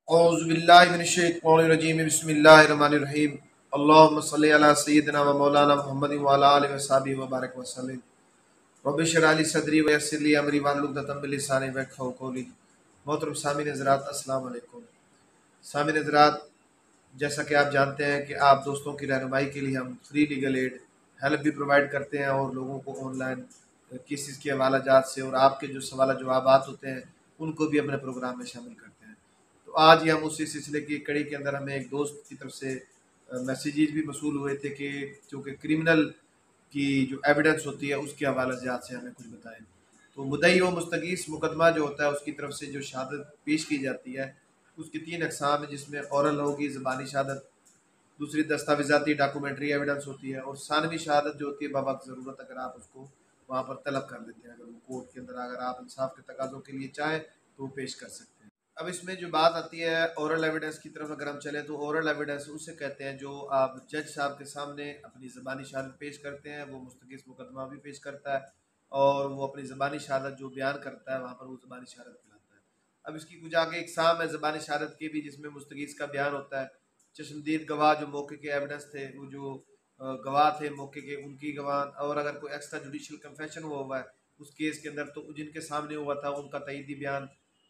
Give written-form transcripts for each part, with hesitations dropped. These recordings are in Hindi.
औज़ुबिल्लाहिमिनश्शैतानिर्रजीम बिस्मिल्लाहिर्रहमानिर्रहीम अल्लाहुम्मा सल्लि अला सय्यिदिना व मौलाना मुहम्मदिन व अला आलिहि व सहाबिहि व बारिक व सल्लिम रब्बि इश्रह ली सदरी व यस्सिर ली अमरी वहलुल उक़दतम मिन लिसानी यफ़क़हू क़ौली। मोहतरम सामीन हज़रात, अस्सलाम वालेकुम। सामीन हज़रात, जैसा कि आप जानते हैं कि आप दोस्तों की रहनुमाई के लिए हम फ्री लीगल एड हेल्प भी प्रोवाइड करते हैं और लोगों को ऑनलाइन केसेस के हवाला जात से और आपके जो सवाल जवाबात होते हैं उनको भी अपने प्रोग्राम में शामिल करते हैं। तो आज ही हम उसी सिलसिले की कड़ी के अंदर हमें एक दोस्त की तरफ से मैसेजेस भी मसूल हुए थे कि चूँकि क्रिमिनल की जो एविडेंस होती है उसके हवाले से हमें कुछ बताएं। तो मुद्दई व मुस्तगीस मुकदमा जो होता है उसकी तरफ से जो शहादत पेश की जाती है उसकी 3 अक़साम है, जिसमें औरल होगी, ज़बानी शहादत, दूसरी दस्तावेज़ाती डॉक्यूमेंट्री एविडेंस होती है, और सानवी शहादत जो होती है बवक्त ज़रूरत अगर आप उसको वहाँ पर तलब कर लेते हैं, अगर वो कोर्ट के अंदर अगर आप इंसाफ के तकाज़ों के लिए चाहें तो वो पेश कर सकते हैं। अब इसमें जो बात आती है ओरल एविडेंस की तरफ अगर हम चलें तो ओरल एविडेंस उसे कहते हैं जो आप जज साहब के सामने अपनी ज़बानी शहादत पेश करते हैं। वो मुस्तकिस मुकदमा भी पेश करता है और वो अपनी ज़बानी शहादत जो बयान करता है वहाँ पर वो ज़बानी शहादत कहलाता है। अब इसकी कुछ आगे इकसाम है ज़बानी शहादत की भी, जिसमें मुस्तगीस का बयान होता है। चश्मदीद गवाह जो मौके के एविडेंस थे, वो जो गवाह थे मौके के, उनकी गवाह, और अगर कोई एक्स्ट्रा जुडिशल कन्फेशन हुआ है उस केस के अंदर तो जिनके सामने हुआ था उनका तईदी बयान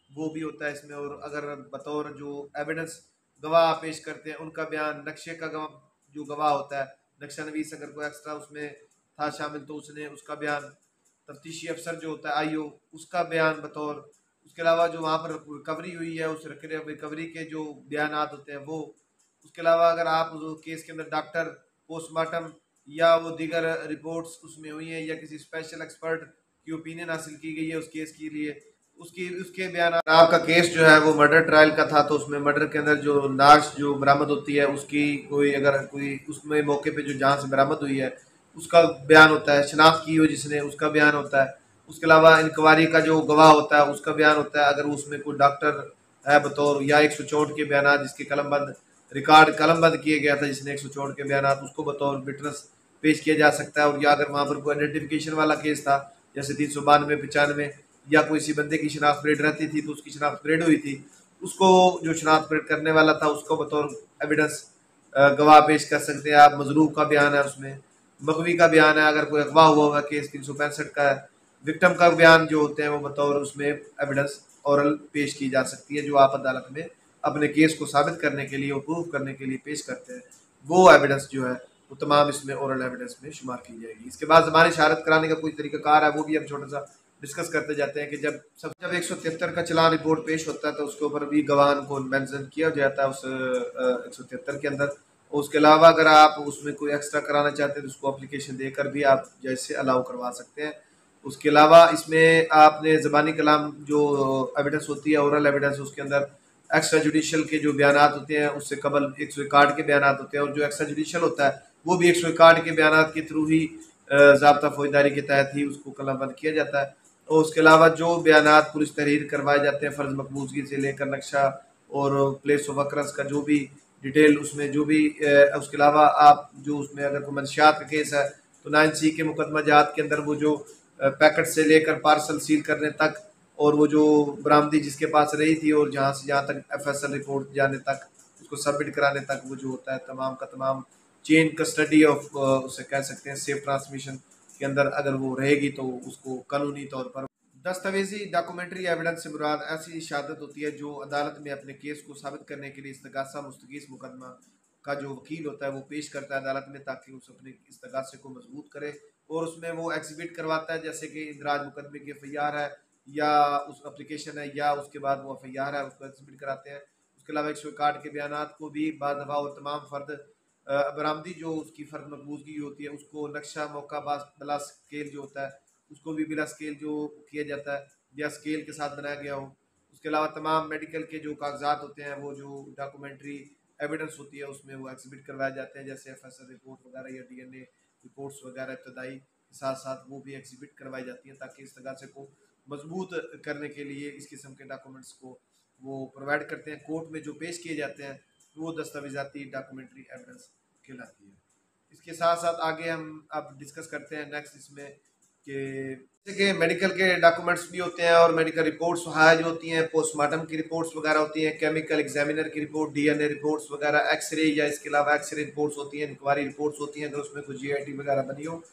वो भी होता है इसमें। और अगर बतौर जो एविडेंस गवाह पेश करते हैं उनका बयान, नक्शे का गवाह जो गवाह होता है, नक्शा नवीस अगर कोई एक्स्ट्रा उसमें था शामिल तो उसने उसका बयान, तफ्तीशी अफसर जो होता है आईओ उसका बयान बतौर, उसके अलावा जो वहाँ पर रिकवरी हुई है उस रिकवरी के जो बयान होते हैं वो, उसके अलावा अगर आप केस के अंदर डॉक्टर पोस्टमार्टम या वो दीगर रिपोर्ट्स उसमें हुई हैं या किसी स्पेशल एक्सपर्ट की ओपिनियन हासिल की गई है उस केस के लिए, उसके बयान। आपका केस जो है वो मर्डर ट्रायल का था तो उसमें मर्डर के अंदर जो लाश जो बरामद होती है उसकी कोई अगर कोई उसमें मौके पे जो जहाँ से बरामद हुई है उसका बयान होता है, शनाख्त की हो जिसने उसका बयान होता है। उसके अलावा इंक्वायरी का जो गवाह होता है उसका बयान होता है, अगर उसमें कोई डॉक्टर है बतौर, या 164 के बयान जिसके कलमबंद रिकॉर्ड कलमबंद किए गया था जिसने 164 के बयान उसको बतौर विटनेस पेश किया जा सकता है। और या अगर वहाँ पर कोई आइडेंटिफिकेशन वाला केस था जैसे 392, 95 या कोई इसी बंदे की शनाख्त परेड रहती थी तो उसकी शनाख्त परेड हुई थी, उसको जो शनाख्त परेड करने वाला था उसको बतौर एविडेंस गवाह पेश कर सकते हैं आप। मजरूब का बयान है, उसमें मगवी का बयान है, अगर कोई अगवा हुआ हुआ केस 365 का है, विक्टिम का बयान जो होते हैं वो बतौर उसमें एविडेंस औरल पेश की जा सकती है, जो आप अदालत में अपने केस को साबित करने के लिए और प्रूफ करने के लिए पेश करते हैं। वो एविडेंस जो है वो तमाम इसमें ओरल एविडेंस में शुमार की जाएगी। इसके बाद ज़बानी शहादत कराने का कोई तरीकाकार है वो भी हम छोटा सा डिस्कस करते जाते हैं कि जब 173 का चलान रिपोर्ट पेश होता है तो उसके ऊपर भी गवाह को मेंशन किया जाता है उस 173 के अंदर। उसके अलावा अगर आप उसमें कोई एक्स्ट्रा कराना चाहते हैं तो उसको एप्लीकेशन देकर भी आप जैसे अलाउ करवा सकते हैं। उसके अलावा इसमें आपने ज़बानी कलाम जो एविडेंस होती है ओरल एविडेंस, उसके अंदर एक्स्ट्रा जुडिशल के जो बयान होते हैं उससे कबल 161 के बयान होते हैं, और जो एक्स्ट्रा जुडिशल होता है वो भी 161 के बयान के थ्रू ही ज़ाब्ता फौजदारी के तहत ही उसको कलमबंद किया जाता है। और उसके अलावा जो बयान पुलिस तहरीर करवाए जाते हैं फ़र्ज़ मकबूजगी से लेकर नक्शा और प्लेस ऑफ अक्रस का जो भी डिटेल उसमें जो भी उसके अलावा आप जो उसमें अगर कोई मंशियात का केस है तो 9C के मुकदमा जात के अंदर वो जो पैकेट से लेकर पार्सल सील करने तक और वो जो बरामदी जिसके पास रही थी और जहाँ से जहाँ तक FSL रिपोर्ट जाने तक उसको सबमिट कराने तक वो जो होता है तमाम का तमाम चेन कस्टडी ऑफ उसे कह सकते हैं सेफ ट्रांसमिशन के अंदर अगर वो रहेगी तो उसको कानूनी तौर पर दस्तावेजी डॉक्यूमेंट्री एविडेंस से मुराद ऐसी शहादत होती है जो अदालत में अपने केस को साबित करने के लिए इस्तगासा मुस्तगीस मुकदमा का जो वकील होता है वो पेश करता है अदालत में ताकि उस अपने इस्तगासे को मजबूत करे और उसमें वो एग्जिबिट करवाता है, जैसे कि इंदराज मुकदमे की FIR है या उस एप्लीकेशन है या उसके बाद वो FIR है उसको एग्जिबिट कराते हैं। उसके अलावा 161 के बयान को भी बाद दफ़ा और तमाम फ़र्द बरामदी जो उसकी फ़र्द मकबूजगी होती है उसको नक्शा मौका बला स्केल जो होता है उसको भी बिला स्केल जो किया जाता है या स्केल के साथ बनाया गया हो। उसके अलावा तमाम मेडिकल के जो कागजात होते हैं वो जो डॉक्यूमेंट्री एविडेंस होती है उसमें वो एग्जिबिट करवाए जाते हैं, जैसे FSL रिपोर्ट वगैरह या DNA रिपोर्ट्स वगैरह इब्तदाई के साथ साथ वो भी एग्जिबिट करवाई जाती हैं ताकि इस तगासे को मजबूत करने के लिए इस किस्म के डॉक्यूमेंट्स को वो प्रोवाइड करते हैं। कोर्ट में जो पेश किए जाते हैं वो दस्तावेजाती डॉक्यूमेंट्री एविडेंस कहलाती है। इसके साथ साथ आगे हम अब डिस्कस करते हैं नेक्स्ट इसमें जैसे कि मेडिकल के डॉक्यूमेंट्स भी होते हैं और मेडिकल रिपोर्ट्स हाज होती हैं, पोस्टमार्टम की रिपोर्ट्स वगैरह होती हैं, केमिकल एग्जामिनर की रिपोर्ट, डीएनए रिपोर्ट्स वगैरह, एक्सरे या इसके अलावा एक्सरे रिपोर्ट्स होती हैं, इंक्वायरी रिपोर्ट्स होती हैं अगर उसमें कुछ जीआईटी वगैरह बनी हो,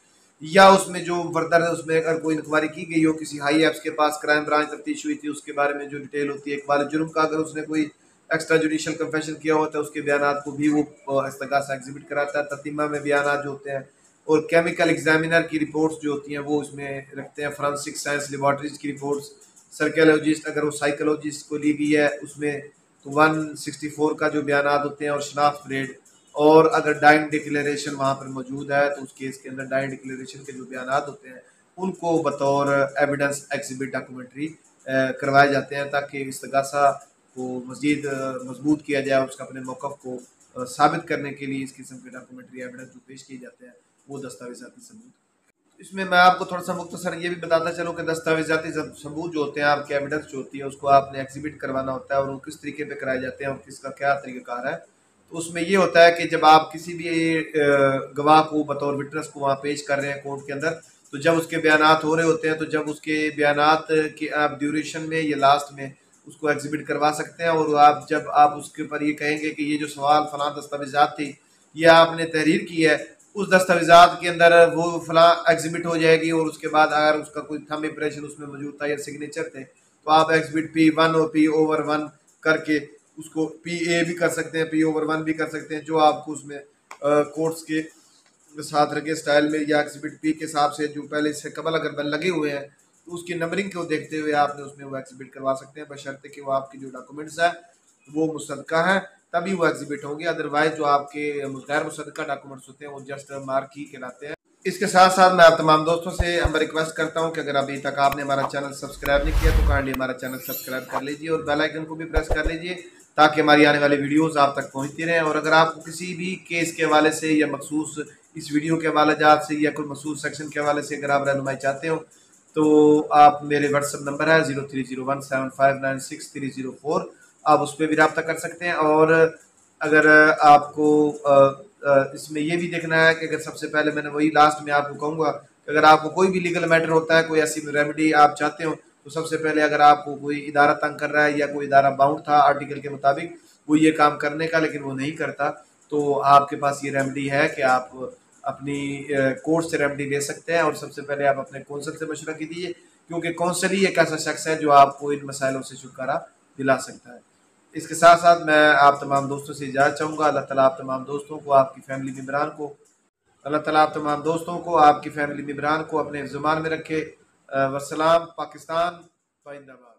या उसमें जो फर्दर उसमें अगर कोई इंक्वायरी की गई हो, किसी हाई एप्स के पास क्राइम ब्रांच तफ्तीश हुई थी उसके बारे में जो डिटेल होती है, इकबाल जुर्म का अगर उसने कोई एक्स्ट्रा जुडिशियल कन्फेशन किया होता है उसके बयान को भी वो इस्तगासा एग्जिबिट कराता है। ततीमा में बयान जो होते हैं और केमिकल एग्जामिनर की रिपोर्ट्स जो होती हैं वो उसमें रखते हैं। फोरेंसिक साइंस लेबॉर्ट्रीज की रिपोर्ट्स, साइकोलॉजिस्ट अगर वो साइकोलॉजिस्ट को ली गई है उसमें तो 164 का जो बयान होते हैं और शनाख्त रेट, और अगर डाइन डिक्लेरेशन वहाँ पर मौजूद है तो उस केस के अंदर डाइन डिक्लेरेशन के जो बयान होते हैं उनको बतौर एविडेंस एग्जिबिट डॉक्यूमेंट्री करवाए जाते हैं ताकि इस्तगासा को मज़ीद मजबूत किया जाए। उसका अपने मौक़िफ़ को साबित करने के लिए इस किस्म के डॉक्यूमेंट्री एविडेंस जो पेश किए जाते हैं वो दस्तावेज़ाती सबूत। इसमें मैं आपको थोड़ा सा मुख्तसर ये भी बताता चलूँ कि दस्तावेज़ाती सबूत जो होते हैं, आपके एविडेंस जो होती है उसको आपने एग्जिबिट करवाना होता है और वो किस तरीके पे कराए जाते हैं और किसका क्या तरीक़ाकार है। तो उसमें ये होता है कि जब आप किसी भी गवाह को बतौर विटनेस को वहाँ पेश कर रहे हैं कोर्ट के अंदर, तो जब उसके बयानात हो रहे होते हैं तो जब उसके बयानात के आप ड्यूरेशन में या लास्ट में उसको एग्जिबिट करवा सकते हैं। और आप जब आप उसके ऊपर ये कहेंगे कि ये जो सवाल फलां दस्तावेज़ात थी ये आपने तहरीर की है, उस दस्तावेज़ात के अंदर वो फलां एग्जिबिट हो जाएगी और उसके बाद अगर उसका कोई थंब इम्प्रेशन उसमें मौजूद था या सिग्नेचर थे तो आप एग्जिबिट P1 और P/1 करके उसको PA भी कर सकते हैं, P/1 भी कर सकते हैं, जो आपको उसमें कोर्ट्स के साथ रखे स्टाइल में या एग्जिबिट P के हिसाब से जो पहले इससे कबल अगर लगे हुए हैं तो उसकी नंबरिंग को देखते हुए आपने उसमें वो एग्जिबिट करवा सकते हैं, बशर्ते कि वो आपकी जो डॉक्यूमेंट्स है वो मुसद्दका है तभी वो एग्जिबिट होंगे। अदरवाइज जो आपके गैर मुसद्दका डॉक्यूमेंट्स होते हैं वो जस्ट मार्क ही कहलाते हैं। इसके साथ साथ मैं आप तमाम दोस्तों से मैं रिक्वेस्ट करता हूं कि अगर अभी तक आपने हमारा चैनल सब्सक्राइब नहीं किया तो काइंडली हमारा चैनल सब्सक्राइब कर लीजिए और बेल आइकन को भी प्रेस कर लीजिए ताकि हमारी आने वाली वीडियोस आप तक पहुंचती रहें। और अगर आपको किसी भी केस के हवाले से या मखसूस इस वीडियो के हवाले से या कोई मखसूस सेक्शन के हवाले से अगर आप रहनुमाई चाहते हो तो आप मेरे व्हाट्सअप नंबर है 03017596 आप उस पर भी रब्ता कर सकते हैं। और अगर आपको इसमें ये भी देखना है कि अगर सबसे पहले मैंने वही लास्ट में आपको कहूँगा कि अगर आपको कोई भी लीगल मैटर होता है, कोई ऐसी रेमेडी आप चाहते हो तो सबसे पहले अगर आपको कोई इदारा तंग कर रहा है या कोई इदारा बाउंड था आर्टिकल के मुताबिक वो ये काम करने का लेकिन वो नहीं करता तो आपके पास ये रेमेडी है कि आप अपनी कोर्ट से रेमेडी ले सकते हैं। और सबसे पहले आप अपने कौंसल से मशवरा कीजिए क्योंकि कौंसल ही एक ऐसा शख्स है जो आपको इन मसाइलों से छुटकारा दिला सकता है। इसके साथ साथ मैं आप तमाम दोस्तों से इजाज़त चाहूँगा। अल्लाह ताला आप तमाम दोस्तों को आपकी फैमिली मेम्बरान को अल्लाह ताला आप तमाम दोस्तों को आपकी फैमिली मेम्बरान को अपने ज़ुबान में रखे। वस्सलाम। पाकिस्तान जिंदाबाद।